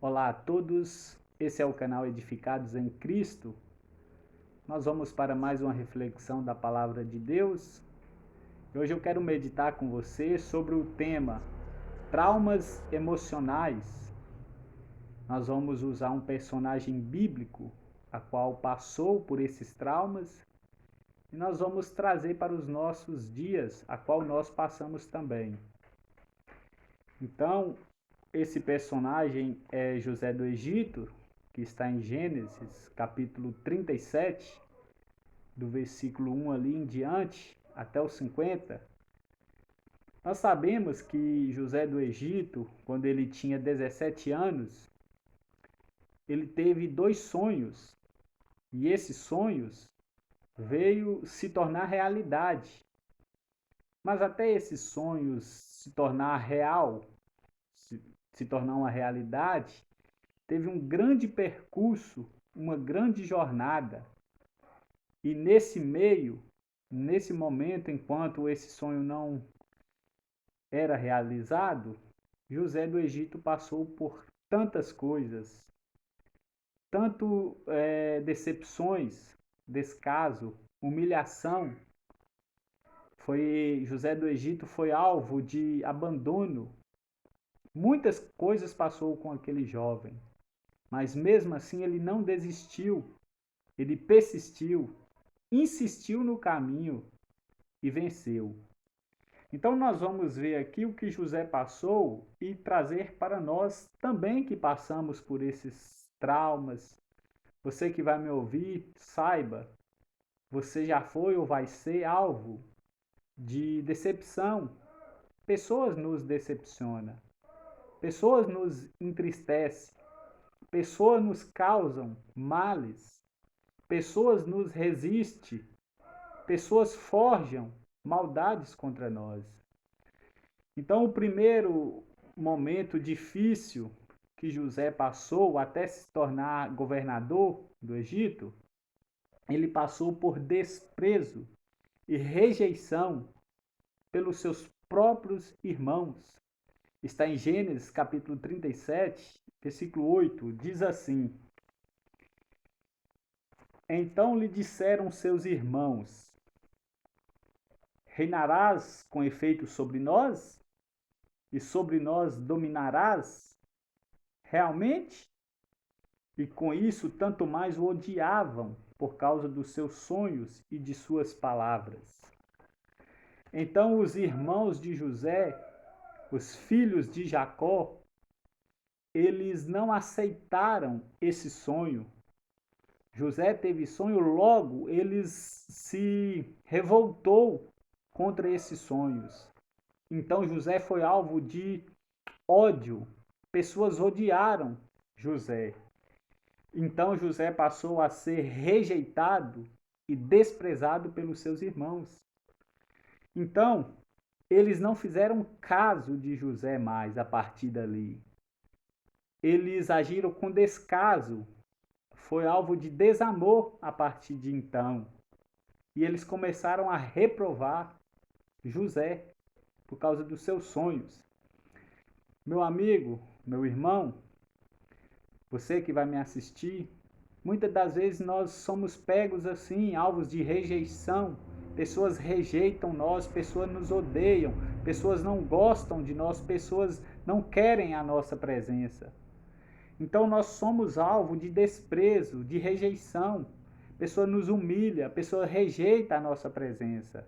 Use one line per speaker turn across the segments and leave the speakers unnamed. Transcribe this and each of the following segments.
Olá a todos, esse é o canal Edificados em Cristo. Nós vamos para mais uma reflexão da Palavra de Deus. Hoje eu quero meditar com você sobre o tema traumas emocionais. Nós vamos usar um personagem bíblico, a qual passou por esses traumas, e nós vamos trazer para os nossos dias, a qual nós passamos também. Então, esse personagem é José do Egito, que está em Gênesis, capítulo 37, do versículo 1 ali em diante, até o 50. Nós sabemos que José do Egito, quando ele tinha 17 anos, ele teve dois sonhos, e esses sonhos veio se tornar realidade. Mas até esses sonhos se tornar real, se tornar uma realidade, teve um grande percurso, uma grande jornada. E nesse meio, nesse momento, enquanto esse sonho não era realizado, José do Egito passou por tantas coisas, tanto decepções, descaso, humilhação. José do Egito foi alvo de abandono. Muitas coisas passou com aquele jovem, mas mesmo assim ele não desistiu, ele persistiu, insistiu no caminho e venceu. Então nós vamos ver aqui o que José passou e trazer para nós também que passamos por esses traumas. Você que vai me ouvir, saiba, você já foi ou vai ser alvo de decepção. Pessoas nos decepcionam, pessoas nos entristecem, pessoas nos causam males, pessoas nos resistem, pessoas forjam maldades contra nós. Então, o primeiro momento difícil que José passou até se tornar governador do Egito, ele passou por desprezo e rejeição pelos seus próprios irmãos. Está em Gênesis capítulo 37, versículo 8, diz assim: Então lhe disseram seus irmãos: Reinarás com efeito sobre nós? E sobre nós dominarás? Realmente? E com isso, tanto mais o odiavam por causa dos seus sonhos e de suas palavras. Então os irmãos de José, os filhos de Jacó, eles não aceitaram esse sonho. José teve sonho, logo eles se revoltou contra esses sonhos. Então José foi alvo de ódio. Pessoas odiaram José. Então José passou a ser rejeitado e desprezado pelos seus irmãos. Então, eles não fizeram caso de José mais a partir dali. Eles agiram com descaso. Foi alvo de desamor a partir de então. E eles começaram a reprovar José por causa dos seus sonhos. Meu amigo, meu irmão, você que vai me assistir, muitas das vezes nós somos pegos assim, alvos de rejeição. Pessoas rejeitam nós, pessoas nos odeiam, pessoas não gostam de nós, pessoas não querem a nossa presença. Então nós somos alvo de desprezo, de rejeição. A pessoa nos humilha, a pessoa rejeita a nossa presença.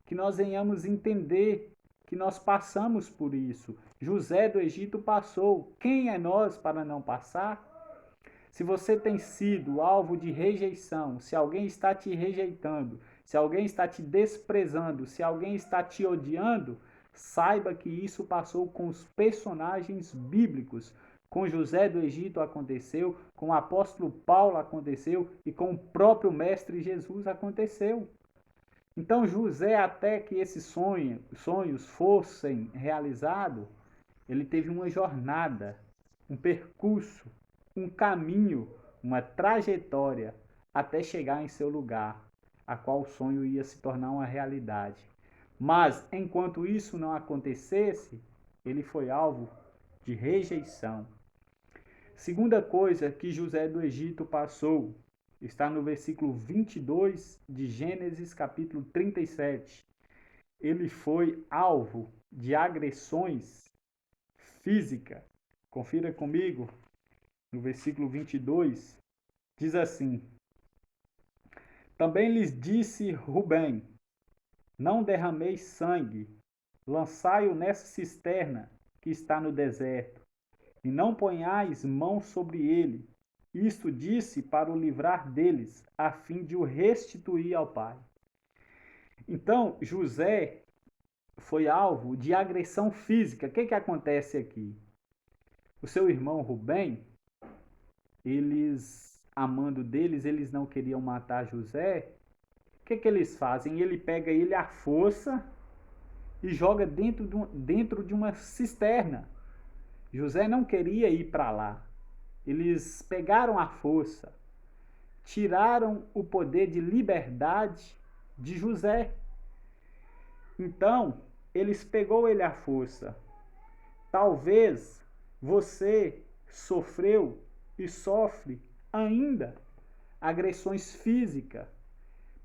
Que nós venhamos entender que nós passamos por isso. José do Egito passou. Quem é nós para não passar? Se você tem sido alvo de rejeição, se alguém está te rejeitando, se alguém está te desprezando, se alguém está te odiando, saiba que isso passou com os personagens bíblicos. Com José do Egito aconteceu, com o apóstolo Paulo aconteceu e com o próprio Mestre Jesus aconteceu. Então José, até que esses sonhos fossem realizados, ele teve uma jornada, um percurso, um caminho, uma trajetória até chegar em seu lugar, a qual o sonho ia se tornar uma realidade. Mas enquanto isso não acontecesse, ele foi alvo de rejeição. Segunda coisa que José do Egito passou, está no versículo 22 de Gênesis, capítulo 37. Ele foi alvo de agressões físicas. Confira comigo, no versículo 22, diz assim: Também lhes disse Rubem: Não derrameis sangue, lançai-o nessa cisterna que está no deserto, e não ponhais mão sobre ele. Isto disse para o livrar deles, a fim de o restituir ao pai. Então, José foi alvo de agressão física. O que acontece aqui? O seu irmão Rubem, amando deles, eles não queriam matar José. O que eles fazem? Ele pega ele à força e joga dentro de uma cisterna. José não queria ir para lá. Eles pegaram à força, tiraram o poder de liberdade de José. Então, eles pegou ele à força. Talvez você sofreu e sofre ainda agressões físicas.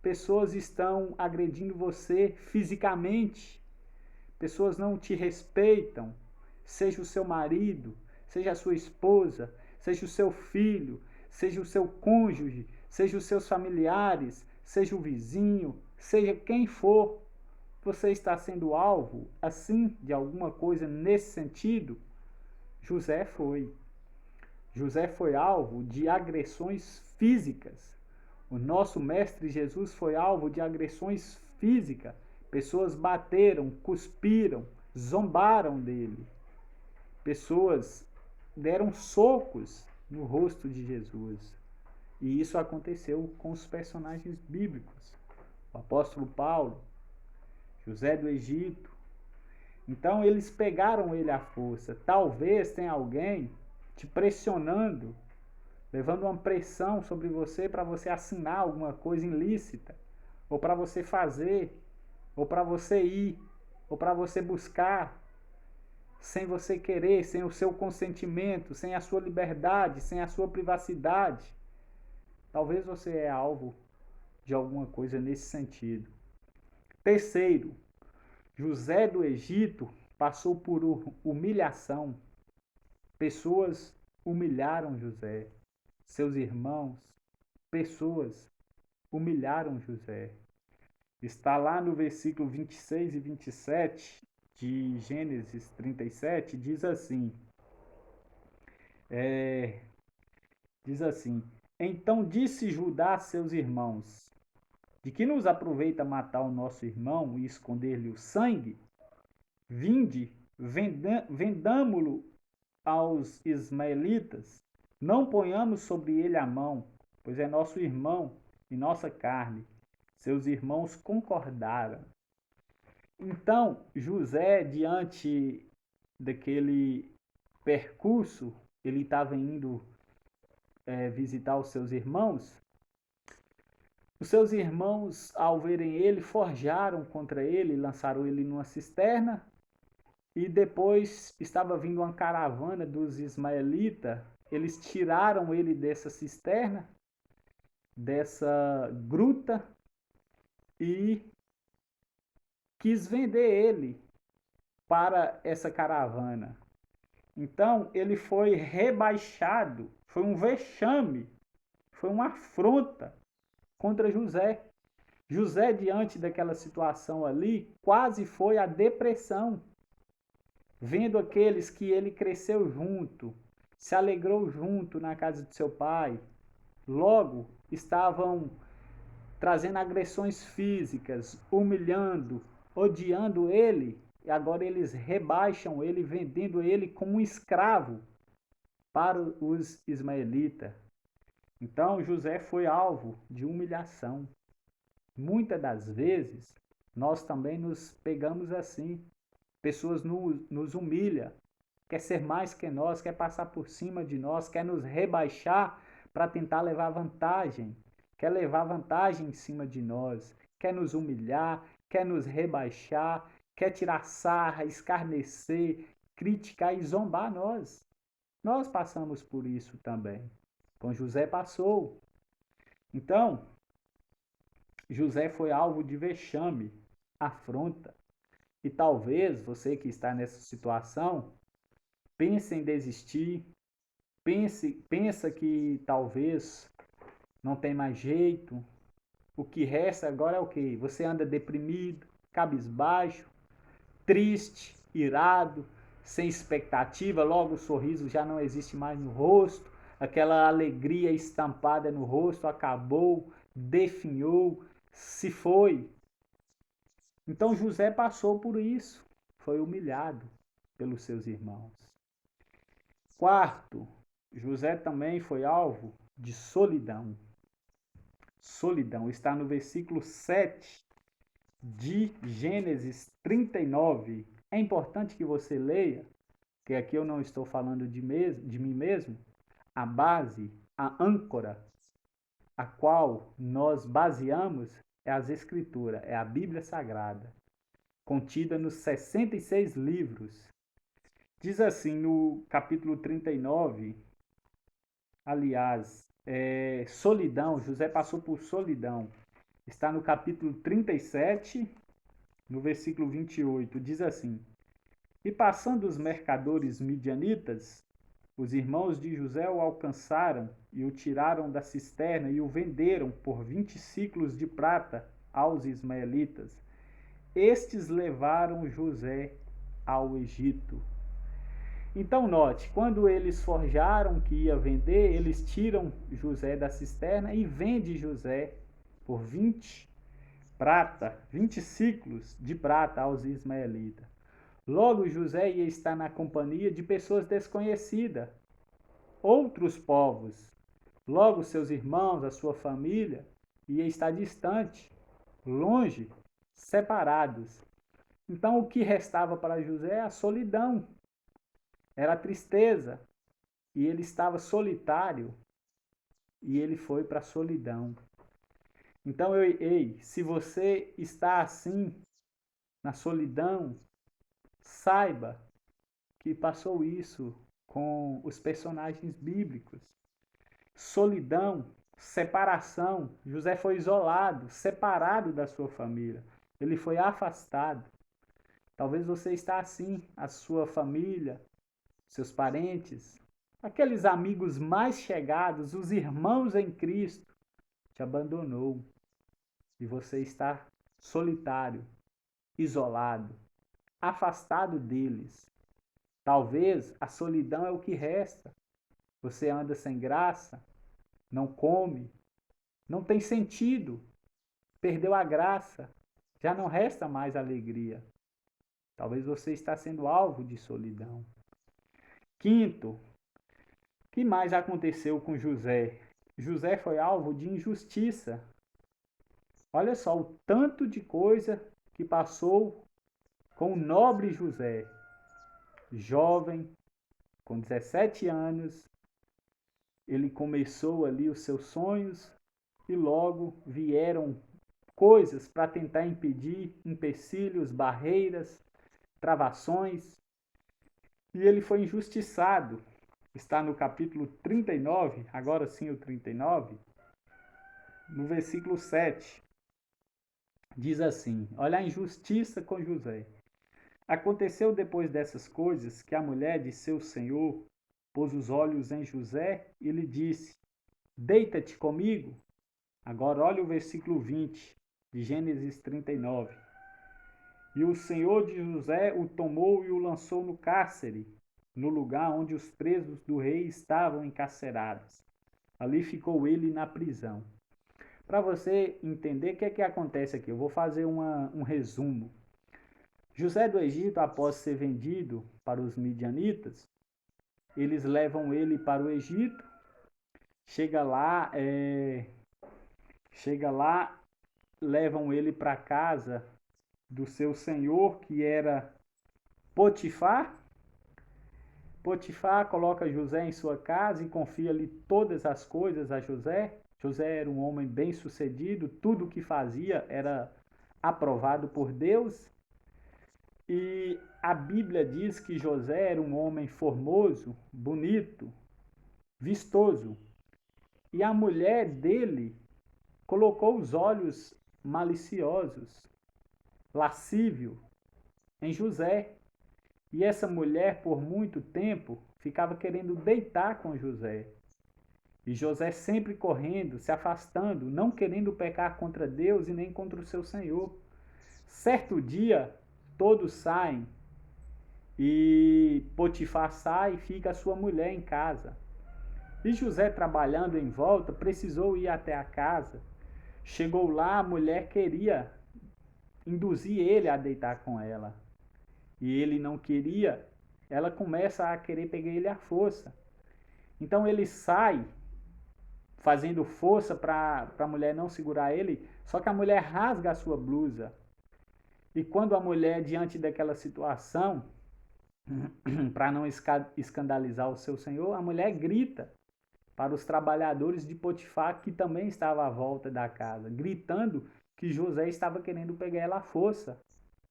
Pessoas estão agredindo você fisicamente. Pessoas não te respeitam. Seja o seu marido, seja a sua esposa, seja o seu filho, seja o seu cônjuge, seja os seus familiares, seja o vizinho, seja quem for, você está sendo alvo, assim, de alguma coisa nesse sentido? José foi. José foi alvo de agressões físicas. O nosso mestre Jesus foi alvo de agressões físicas. Pessoas bateram, cuspiram, zombaram dele. Pessoas deram socos no rosto de Jesus. E isso aconteceu com os personagens bíblicos. O apóstolo Paulo, José do Egito. Então eles pegaram ele à força. Talvez tenha alguém te pressionando, levando uma pressão sobre você para você assinar alguma coisa ilícita, ou para você fazer, ou para você ir, ou para você buscar, sem você querer, sem o seu consentimento, sem a sua liberdade, sem a sua privacidade. Talvez você é alvo de alguma coisa nesse sentido. Terceiro, José do Egito passou por humilhação. Pessoas humilharam José. Seus irmãos, pessoas humilharam José. Está lá no versículo 26 e 27 de Gênesis 37, diz assim, diz assim, Então disse Judá a seus irmãos, de que nos aproveita matar o nosso irmão e esconder-lhe o sangue? Vinde, vendamo-lo aos ismaelitas, não ponhamos sobre ele a mão, pois é nosso irmão e nossa carne. Seus irmãos concordaram. Então, José, diante daquele percurso, ele estava indo visitar os seus irmãos. Os seus irmãos, ao verem ele, forjaram contra ele, lançaram ele numa cisterna. E depois estava vindo uma caravana dos ismaelitas. Eles tiraram ele dessa cisterna, dessa gruta, e quis vender ele para essa caravana. Então ele foi rebaixado, foi um vexame, foi uma afronta contra José. José, diante daquela situação ali, quase foi à depressão, vendo aqueles que ele cresceu junto, se alegrou junto na casa de seu pai. Logo, estavam trazendo agressões físicas, humilhando, odiando ele, e agora eles rebaixam ele, vendendo ele como um escravo para os ismaelitas. Então José foi alvo de humilhação. Muitas das vezes, nós também nos pegamos assim. Pessoas nos humilham, quer ser mais que nós, quer passar por cima de nós, quer nos rebaixar para tentar levar vantagem, quer levar vantagem em cima de nós, quer nos humilhar, quer nos rebaixar, quer tirar sarra, escarnecer, criticar e zombar nós. Nós passamos por isso também. Com José passou. Então, José foi alvo de vexame, afronta. E talvez você que está nessa situação pense em desistir, pensa que talvez não tem mais jeito. O que resta agora é o quê? Você anda deprimido, cabisbaixo, triste, irado, sem expectativa, logo o sorriso já não existe mais no rosto, aquela alegria estampada no rosto acabou, definhou, se foi. Então José passou por isso, foi humilhado pelos seus irmãos. Quarto, José também foi alvo de solidão. Solidão está no versículo 7 de Gênesis 39. É importante que você leia, que aqui eu não estou falando de mim mesmo, a base, a âncora, a qual nós baseamos é as Escrituras, é a Bíblia Sagrada, contida nos 66 livros. Diz assim no capítulo 39, aliás, solidão, José passou por solidão. Está no capítulo 37, no versículo 28, diz assim: E passando os mercadores midianitas, os irmãos de José o alcançaram e o tiraram da cisterna e o venderam por 20 ciclos de prata aos ismaelitas. Estes levaram José ao Egito. Então note, quando eles forjaram que ia vender, eles tiram José da cisterna e vende José por 20 ciclos de prata aos ismaelitas. Logo José ia estar na companhia de pessoas desconhecidas, outros povos. Logo seus irmãos, a sua família, ia estar distante, longe, separados. Então o que restava para José? A solidão, era a tristeza. E ele estava solitário e ele foi para a solidão. Então, ei, se você está assim, na solidão, saiba que passou isso com os personagens bíblicos. Solidão, separação. José foi isolado, separado da sua família. Ele foi afastado. Talvez você está assim, a sua família, seus parentes, aqueles amigos mais chegados, os irmãos em Cristo, te abandonou. E você está solitário, isolado, afastado deles. Talvez a solidão é o que resta. Você anda sem graça, não come, não tem sentido, perdeu a graça, já não resta mais alegria. Talvez você está sendo alvo de solidão. Quinto, o que mais aconteceu com José? José foi alvo de injustiça. Olha só o tanto de coisa que passou com o nobre José, jovem, com 17 anos, ele começou ali os seus sonhos e logo vieram coisas para tentar impedir, empecilhos, barreiras, travações, e ele foi injustiçado. Está no capítulo 39, agora sim o 39, no versículo 7. Diz assim: olha a injustiça com José. Aconteceu depois dessas coisas que a mulher de seu senhor pôs os olhos em José e lhe disse: Deita-te comigo. Agora olha o versículo 20 de Gênesis 39. E o senhor de José o tomou e o lançou no cárcere, no lugar onde os presos do rei estavam encarcerados. Ali ficou ele na prisão. Para você entender o que é que acontece aqui, eu vou fazer um resumo. José do Egito, após ser vendido para os midianitas, eles levam ele para o Egito. Chega lá, levam ele para a casa do seu senhor, que era Potifar. Potifar coloca José em sua casa e confia-lhe todas as coisas a José. José era um homem bem-sucedido, tudo o que fazia era aprovado por Deus. E a Bíblia diz que José era um homem formoso, bonito, vistoso. E a mulher dele colocou os olhos maliciosos, lascívio, em José. E essa mulher, por muito tempo, ficava querendo deitar com José. E José sempre correndo, se afastando, não querendo pecar contra Deus e nem contra o seu Senhor. Certo dia, todos saem e Potifar sai e fica a sua mulher em casa. E José, trabalhando em volta, precisou ir até a casa. Chegou lá, a mulher queria induzir ele a deitar com ela. E ele não queria, ela começa a querer pegar ele à força. Então ele sai fazendo força para a mulher não segurar ele, só que a mulher rasga a sua blusa. E quando a mulher, diante daquela situação, para não escandalizar o seu senhor, a mulher grita para os trabalhadores de Potifar, que também estava à volta da casa, gritando que José estava querendo pegar ela à força.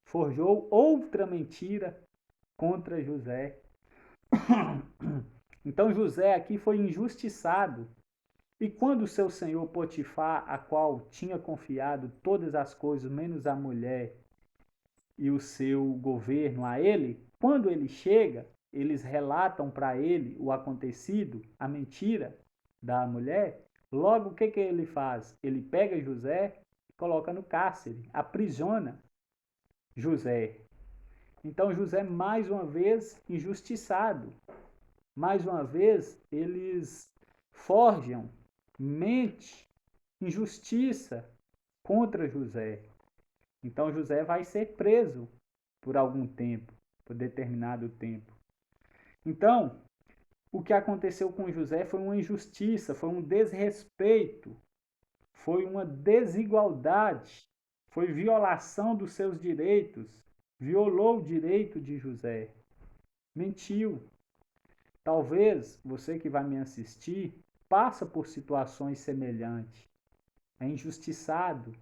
Forjou outra mentira contra José. Então José aqui foi injustiçado. E quando seu senhor Potifar, a qual tinha confiado todas as coisas, menos a mulher e o seu governo a ele, quando ele chega, eles relatam para ele o acontecido, a mentira da mulher. Logo, o que ele faz? Ele pega José e coloca no cárcere, aprisiona José. Então, José, mais uma vez, injustiçado. Mais uma vez, eles forjam, mente, injustiça contra José. Então, José vai ser preso por algum tempo, por determinado tempo. Então, o que aconteceu com José foi uma injustiça, foi um desrespeito, foi uma desigualdade, foi violação dos seus direitos, violou o direito de José, mentiu. Talvez você que vai me assistir passa por situações semelhantes, é injustiçado.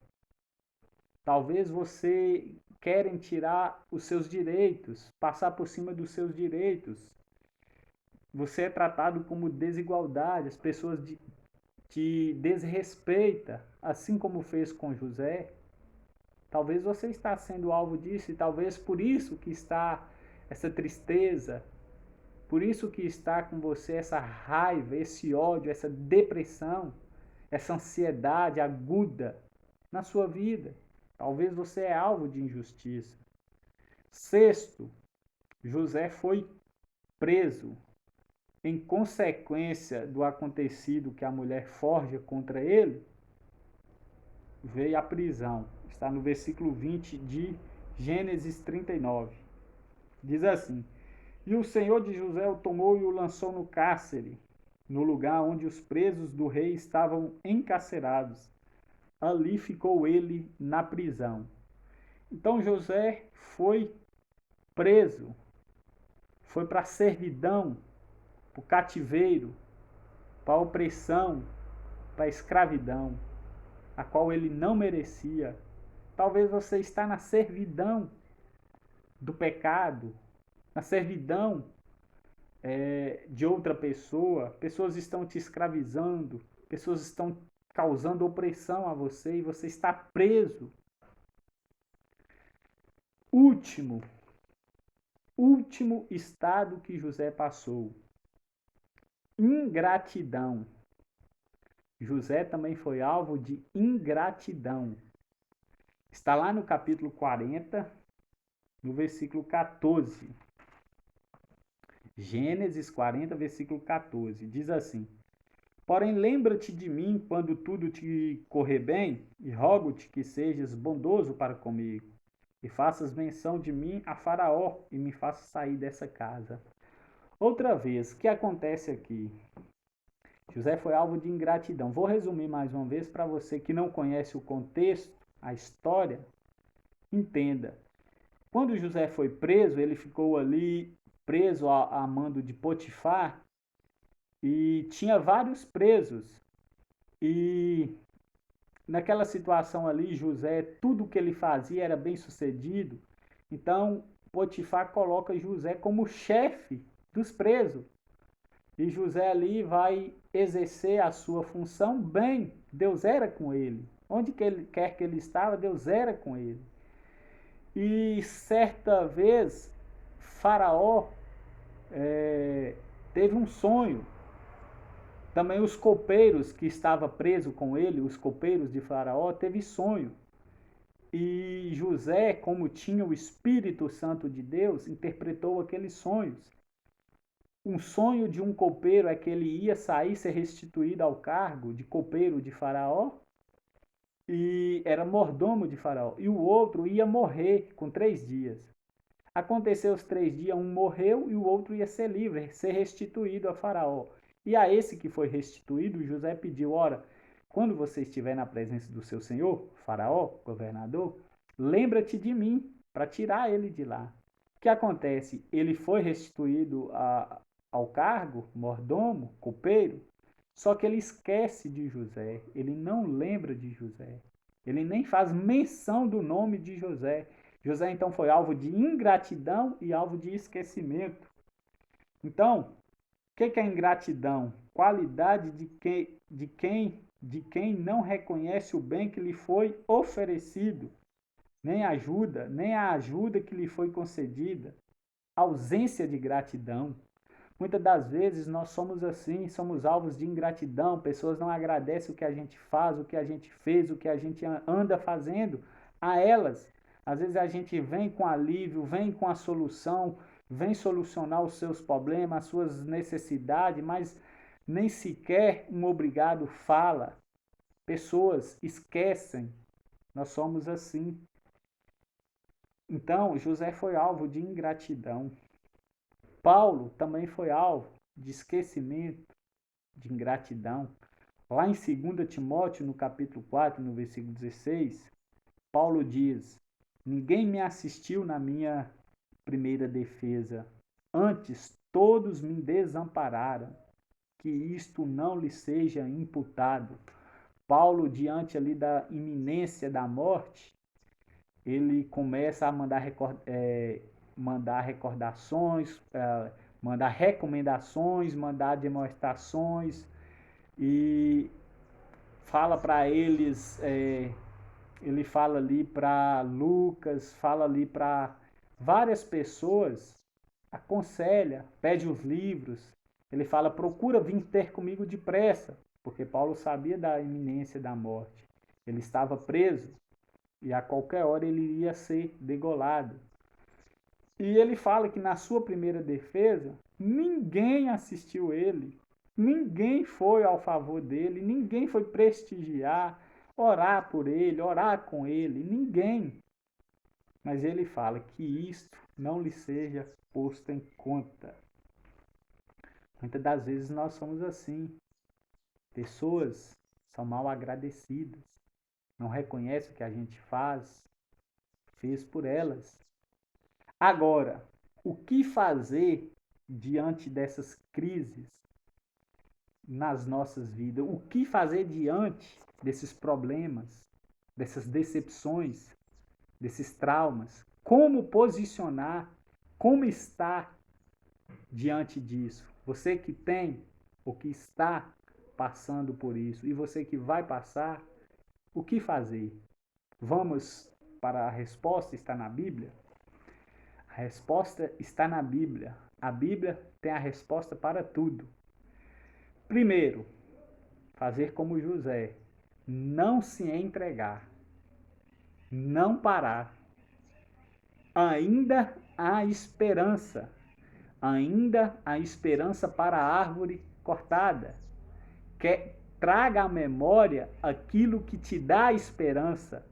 Talvez você querem tirar os seus direitos, passar por cima dos seus direitos. Você é tratado como desigualdade, as pessoas te desrespeitam, assim como fez com José. Talvez você está sendo alvo disso e talvez por isso que está essa tristeza, por isso que está com você essa raiva, esse ódio, essa depressão, essa ansiedade aguda na sua vida. Talvez você é alvo de injustiça. Sexto, José foi preso em consequência do acontecido que a mulher forja contra ele, veio a prisão. Está no versículo 20 de Gênesis 39. Diz assim: E o Senhor de José o tomou e o lançou no cárcere, no lugar onde os presos do rei estavam encarcerados. Ali ficou ele na prisão. Então José foi preso, foi para a servidão, para o cativeiro, para a opressão, para a escravidão, a qual ele não merecia. Talvez você está na servidão do pecado, na servidão de outra pessoa. Pessoas estão te escravizando, pessoas estão causando opressão a você e você está preso. Último estado que José passou: ingratidão. José também foi alvo de ingratidão. Está lá no capítulo 40, no versículo 14. Gênesis 40, versículo 14. Diz assim: Porém, lembra-te de mim quando tudo te correr bem, e rogo-te que sejas bondoso para comigo, e faças menção de mim a Faraó, e me faças sair dessa casa. Outra vez, o que acontece aqui? José foi alvo de ingratidão. Vou resumir mais uma vez para você que não conhece o contexto, a história, entenda. Quando José foi preso, ele ficou ali preso a mando de Potifar e tinha vários presos. E naquela situação ali, José, tudo que ele fazia era bem sucedido. Então, Potifar coloca José como chefe dos presos. E José ali vai exercer a sua função bem. Deus era com ele. Onde quer que ele estava, Deus era com ele. E certa vez, Faraó teve um sonho. Também os copeiros que estavam presos com ele, os copeiros de Faraó, teve sonho. E José, como tinha o Espírito Santo de Deus, interpretou aqueles sonhos. Um sonho de um copeiro é que ele ia sair, ser restituído ao cargo de copeiro de Faraó, e era mordomo de Faraó. E o outro ia morrer com 3 dias. Aconteceu os 3 dias, um morreu e o outro ia ser livre, ser restituído a Faraó. E a esse que foi restituído, José pediu, ora, quando você estiver na presença do seu senhor, Faraó, governador, lembra-te de mim, para tirar ele de lá. O que acontece? Ele foi restituído ao cargo, mordomo, copeiro, só que ele esquece de José, ele não lembra de José, ele nem faz menção do nome de José. José então foi alvo de ingratidão e alvo de esquecimento. Então, o que é ingratidão? Qualidade de quem não reconhece o bem que lhe foi oferecido, nem a ajuda que lhe foi concedida. Ausência de gratidão. Muitas das vezes nós somos assim, somos alvos de ingratidão, pessoas não agradecem o que a gente faz, o que a gente fez, o que a gente anda fazendo a elas. Às vezes a gente vem com alívio, vem com a solução, vem solucionar os seus problemas, as suas necessidades, mas nem sequer um obrigado fala. Pessoas esquecem, nós somos assim. Então, José foi alvo de ingratidão. Paulo também foi alvo de esquecimento, de ingratidão. Lá em 2 Timóteo, no capítulo 4, no versículo 16, Paulo diz, ninguém me assistiu na minha primeira defesa, antes todos me desampararam, que isto não lhe seja imputado. Paulo, diante ali da iminência da morte, ele começa a mandar recordações, mandar recomendações, mandar demonstrações e fala para eles, ele fala ali para Lucas, fala ali para várias pessoas, aconselha, pede os livros, ele fala, procura vir ter comigo depressa, porque Paulo sabia da iminência da morte, ele estava preso e a qualquer hora ele iria ser degolado. E ele fala que na sua primeira defesa, ninguém assistiu ele, ninguém foi ao favor dele, ninguém foi prestigiar, orar por ele, orar com ele, ninguém. Mas ele fala que isto não lhe seja posto em conta. Muitas das vezes nós somos assim. Pessoas são mal agradecidas, não reconhecem o que a gente fez por elas. Agora, o que fazer diante dessas crises nas nossas vidas? O que fazer diante desses problemas, dessas decepções, desses traumas? Como posicionar? Como estar diante disso? Você que tem ou que está passando por isso e você que vai passar, o que fazer? Vamos para a resposta, está na Bíblia? A resposta está na Bíblia. A Bíblia tem a resposta para tudo. Primeiro, fazer como José. Não se entregar. Não parar. Ainda há esperança. Ainda há esperança para a árvore cortada. Traga à memória aquilo que te dá esperança.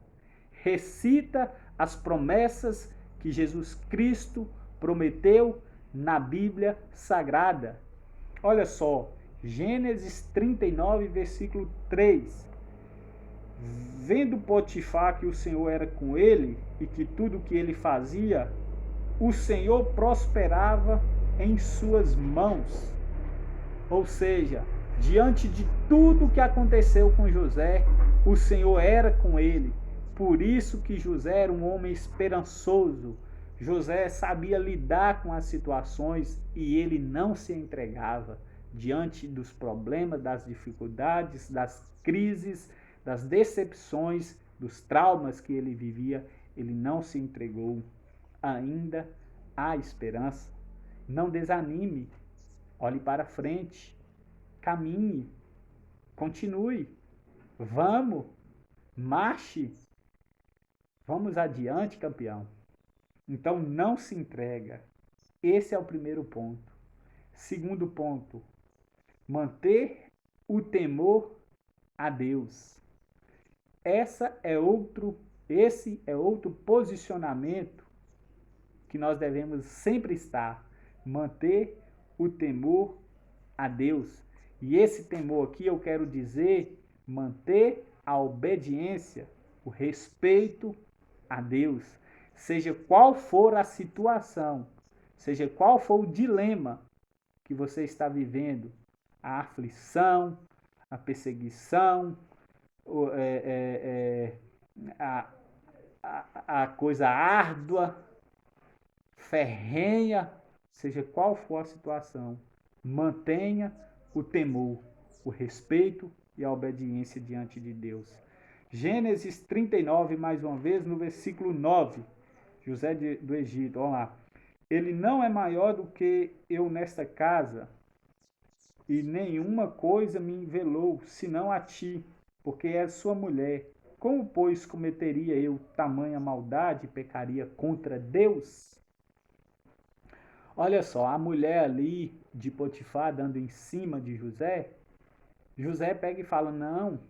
Recita as promessas que Jesus Cristo prometeu na Bíblia Sagrada. Olha só, Gênesis 39, versículo 3. Vendo Potifar que o Senhor era com ele e que tudo que ele fazia, o Senhor prosperava em suas mãos. Ou seja, diante de tudo que aconteceu com José, o Senhor era com ele. Por isso que José era um homem esperançoso. José sabia lidar com as situações e ele não se entregava diante dos problemas, das dificuldades, das crises, das decepções, dos traumas que ele vivia. Ele não se entregou. Ainda há esperança. Não desanime. Olhe para frente. Caminhe. Continue. Vamos. Marche. Vamos adiante, campeão. Então não se entrega. Esse é o primeiro ponto. Segundo ponto, manter o temor a Deus. Esse é outro posicionamento que nós devemos sempre estar. Manter o temor a Deus. E esse temor aqui eu quero dizer, manter a obediência, o respeito a Deus. Seja qual for a situação, seja qual for o dilema que você está vivendo, a aflição, a perseguição, a, a coisa árdua, ferrenha, seja qual for a situação, mantenha o temor, o respeito e a obediência diante de Deus. Gênesis 39, mais uma vez, no versículo 9. José do Egito, vamos lá. Ele não é maior do que eu nesta casa, e nenhuma coisa me envelou, senão a ti, porque és sua mulher. Como, pois, cometeria eu tamanha maldade e pecaria contra Deus? Olha só, a mulher ali de Potifar dando em cima de José, José pega e fala, não,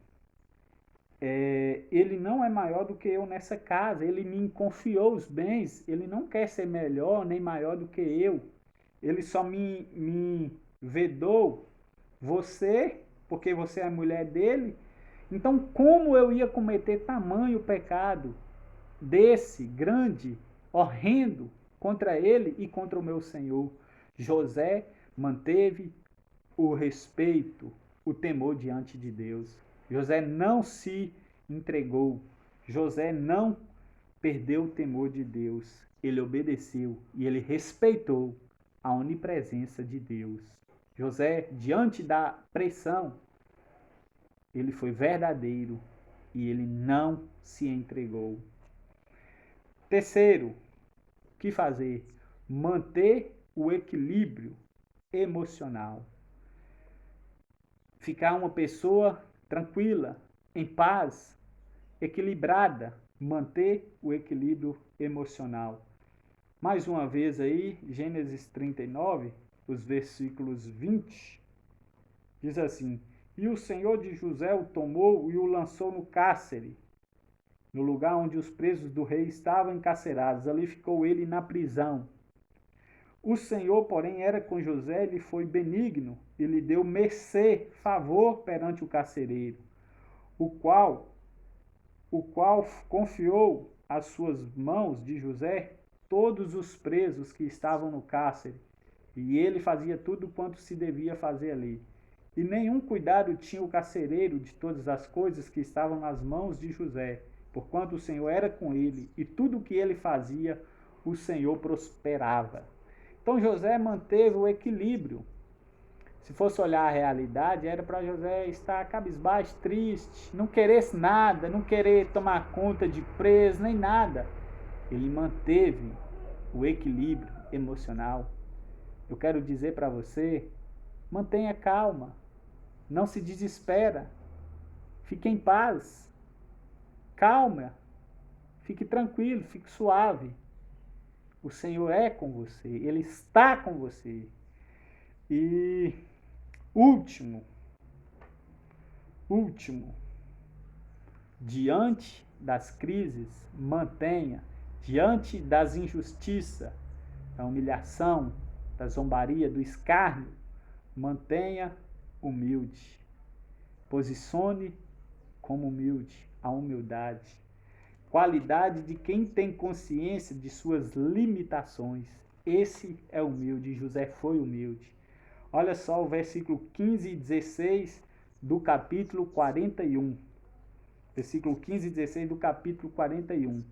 ele não é maior do que eu nessa casa, ele me confiou os bens, ele não quer ser melhor nem maior do que eu, ele só me vedou você, porque você é a mulher dele, então como eu ia cometer tamanho pecado desse, grande, horrendo, contra ele e contra o meu Senhor? José manteve o respeito, o temor diante de Deus. José não se entregou. José não perdeu o temor de Deus. Ele obedeceu e ele respeitou a onipresença de Deus. José, diante da pressão, ele foi verdadeiro e ele não se entregou. Terceiro, o que fazer? Manter o equilíbrio emocional. Ficar uma pessoa tranquila, em paz, equilibrada, manter o equilíbrio emocional. Mais uma vez aí, Gênesis 39, os versículos 20, diz assim: E o Senhor de José o tomou e o lançou no cárcere, no lugar onde os presos do rei estavam encarcerados. Ali ficou ele na prisão. O Senhor, porém, era com José, ele foi benigno e lhe deu mercê, favor perante o carcereiro, o qual confiou às suas mãos de José todos os presos que estavam no cárcere, e ele fazia tudo quanto se devia fazer ali. E nenhum cuidado tinha o carcereiro de todas as coisas que estavam nas mãos de José, porquanto o Senhor era com ele, e tudo o que ele fazia, o Senhor prosperava. Então José manteve o equilíbrio. Se fosse olhar a realidade, era para José estar cabisbaixo, triste, não querer nada, não querer tomar conta de preso, nem nada. Ele manteve o equilíbrio emocional. Eu quero dizer para você, mantenha calma, não se desespera, fique em paz, calma, fique tranquilo, fique suave. O Senhor é com você, Ele está com você. E último, diante das crises, mantenha, diante das injustiças, da humilhação, da zombaria, do escárnio, mantenha humilde. Posicione como humilde, a humildade. Qualidade de quem tem consciência de suas limitações. Esse é humilde, José foi humilde. Olha só o versículo 15 e 16 do capítulo 41. Versículo 15 e 16 do capítulo 41.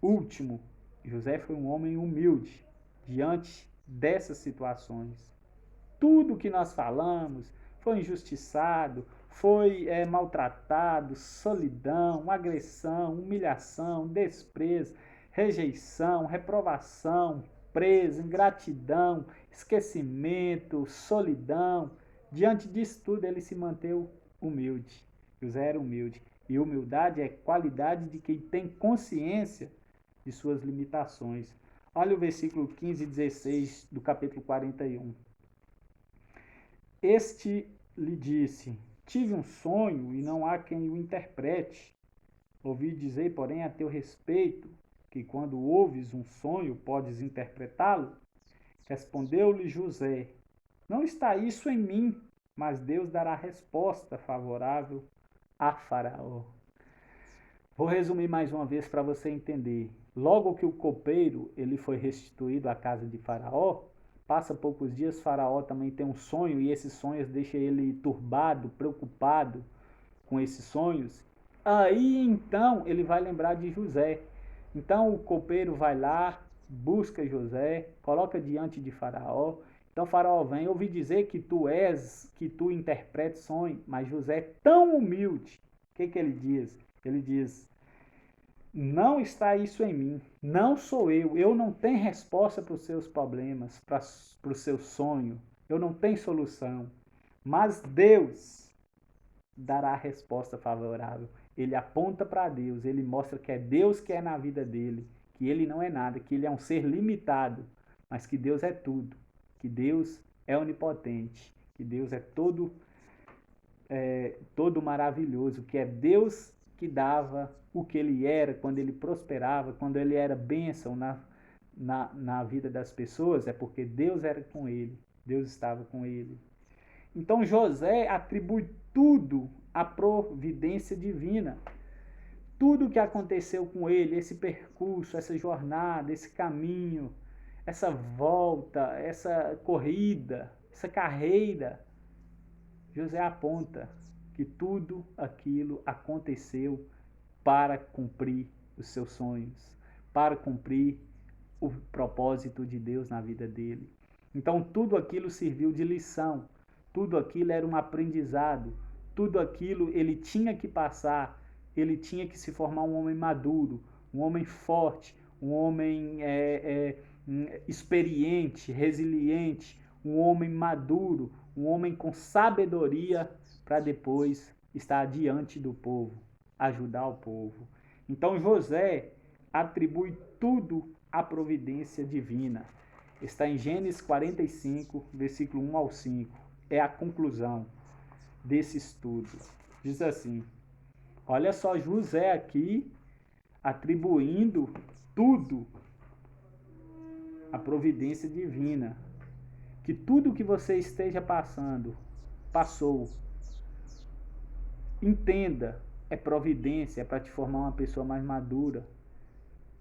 Último, José foi um homem humilde diante dessas situações. Tudo que nós falamos, foi injustiçado, foi maltratado, solidão, agressão, humilhação, desprezo, rejeição, reprovação, preso, ingratidão, esquecimento, solidão. Diante disso tudo, ele se manteve humilde. José era humilde. E humildade é qualidade de quem tem consciência de suas limitações. Olha o versículo 15 e 16 do capítulo 41. Este lhe disse: tive um sonho e não há quem o interprete. Ouvi dizer, porém, a teu respeito, que quando ouves um sonho, podes interpretá-lo? Respondeu-lhe José: não está isso em mim, mas Deus dará resposta favorável a Faraó. Vou resumir mais uma vez para você entender. Logo que o copeiro ele foi restituído à casa de Faraó, passa poucos dias, Faraó também tem um sonho e esses sonhos deixam ele turbado, preocupado com esses sonhos. Aí então ele vai lembrar de José. Então o copeiro vai lá, busca José, coloca diante de Faraó. Então Faraó vem, ouvi dizer que tu interpretes sonho, mas José é tão humilde. O que ele diz? Ele diz: não está isso em mim, não sou eu não tenho resposta para os seus problemas, para o seu sonho, eu não tenho solução, mas Deus dará a resposta favorável. Ele aponta para Deus, ele mostra que é Deus que é na vida dele, que ele não é nada, que ele é um ser limitado, mas que Deus é tudo, que Deus é onipotente, que Deus é todo maravilhoso, que é Deus que dava o que ele era, quando ele prosperava, quando ele era bênção na vida das pessoas, é porque Deus era com ele, Deus estava com ele. Então José atribui tudo à providência divina. Tudo o que aconteceu com ele, esse percurso, essa jornada, esse caminho, essa volta, essa corrida, essa carreira, José aponta que tudo aquilo aconteceu para cumprir os seus sonhos, para cumprir o propósito de Deus na vida dele. Então tudo aquilo serviu de lição, tudo aquilo era um aprendizado, tudo aquilo ele tinha que passar, ele tinha que se formar um homem maduro, um homem forte, um homem experiente, resiliente, um homem maduro, um homem com sabedoria para depois estar diante do povo, ajudar o povo. Então José atribui tudo à providência divina. Está em Gênesis 45, versículo 1 ao 5. É a conclusão desse estudo. Diz assim: olha só José aqui atribuindo tudo à providência divina. Que tudo que você esteja passou, entenda, é providência, é para te formar uma pessoa mais madura.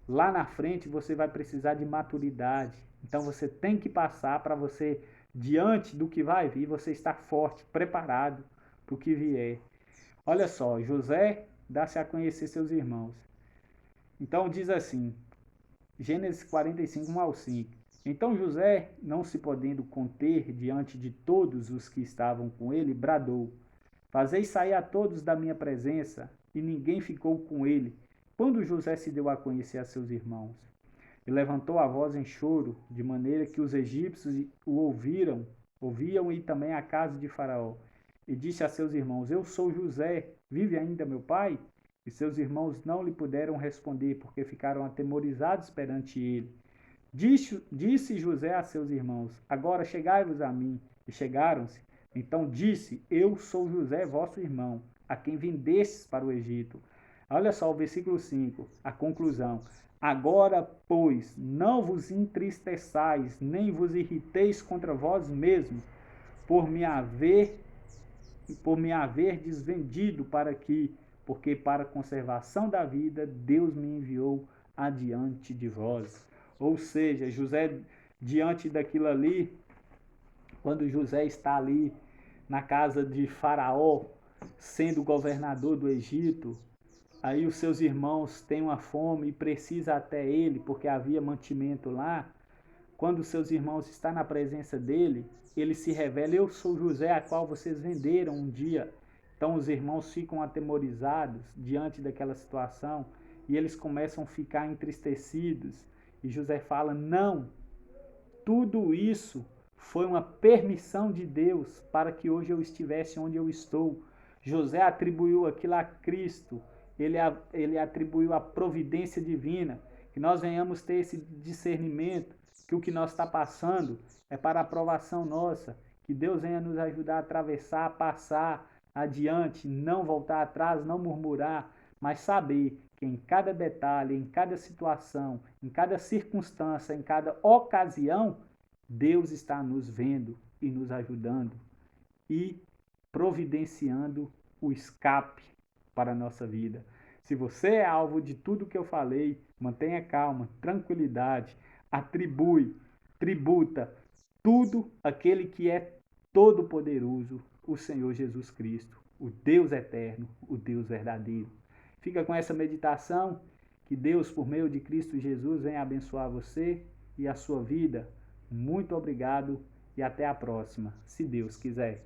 Lá na frente você vai precisar de maturidade. Então você tem que passar para você, diante do que vai vir, você estar forte, preparado para o que vier. Olha só, José dá-se a conhecer seus irmãos. Então diz assim, Gênesis 45, 1 ao 5. Então José, não se podendo conter diante de todos os que estavam com ele, bradou: fazei sair a todos da minha presença, e ninguém ficou com ele, quando José se deu a conhecer a seus irmãos. E levantou a voz em choro, de maneira que os egípcios o ouviam e também a casa de Faraó. E disse a seus irmãos: eu sou José, vive ainda meu pai? E seus irmãos não lhe puderam responder, porque ficaram atemorizados perante ele. Disse José a seus irmãos: agora chegai-vos a mim. E chegaram-se. Então disse: eu sou José, vosso irmão, a quem vendestes para o Egito. Olha só o versículo 5, a conclusão. Agora, pois, não vos entristeçais, nem vos irriteis contra vós mesmos, por me haver desvendido porque para a conservação da vida Deus me enviou adiante de vós. Ou seja, José, diante daquilo ali, quando José está ali na casa de Faraó, sendo governador do Egito, aí os seus irmãos têm uma fome e precisa até ele, porque havia mantimento lá, quando os seus irmãos estão na presença dele, ele se revela: eu sou José, a qual vocês venderam um dia. Então os irmãos ficam atemorizados diante daquela situação e eles começam a ficar entristecidos. E José fala: não, tudo isso foi uma permissão de Deus para que hoje eu estivesse onde eu estou. José atribuiu aquilo a Cristo, ele atribuiu a providência divina, que nós venhamos ter esse discernimento, que o que nós está passando é para a aprovação nossa, que Deus venha nos ajudar a atravessar, a passar adiante, não voltar atrás, não murmurar, mas saber que em cada detalhe, em cada situação, em cada circunstância, em cada ocasião, Deus está nos vendo e nos ajudando e providenciando o escape para a nossa vida. Se você é alvo de tudo que eu falei, mantenha calma, tranquilidade, tributa tudo aquele que é todo-poderoso, o Senhor Jesus Cristo, o Deus eterno, o Deus verdadeiro. Fica com essa meditação, que Deus, por meio de Cristo Jesus, venha abençoar você e a sua vida. Muito obrigado e até a próxima, se Deus quiser.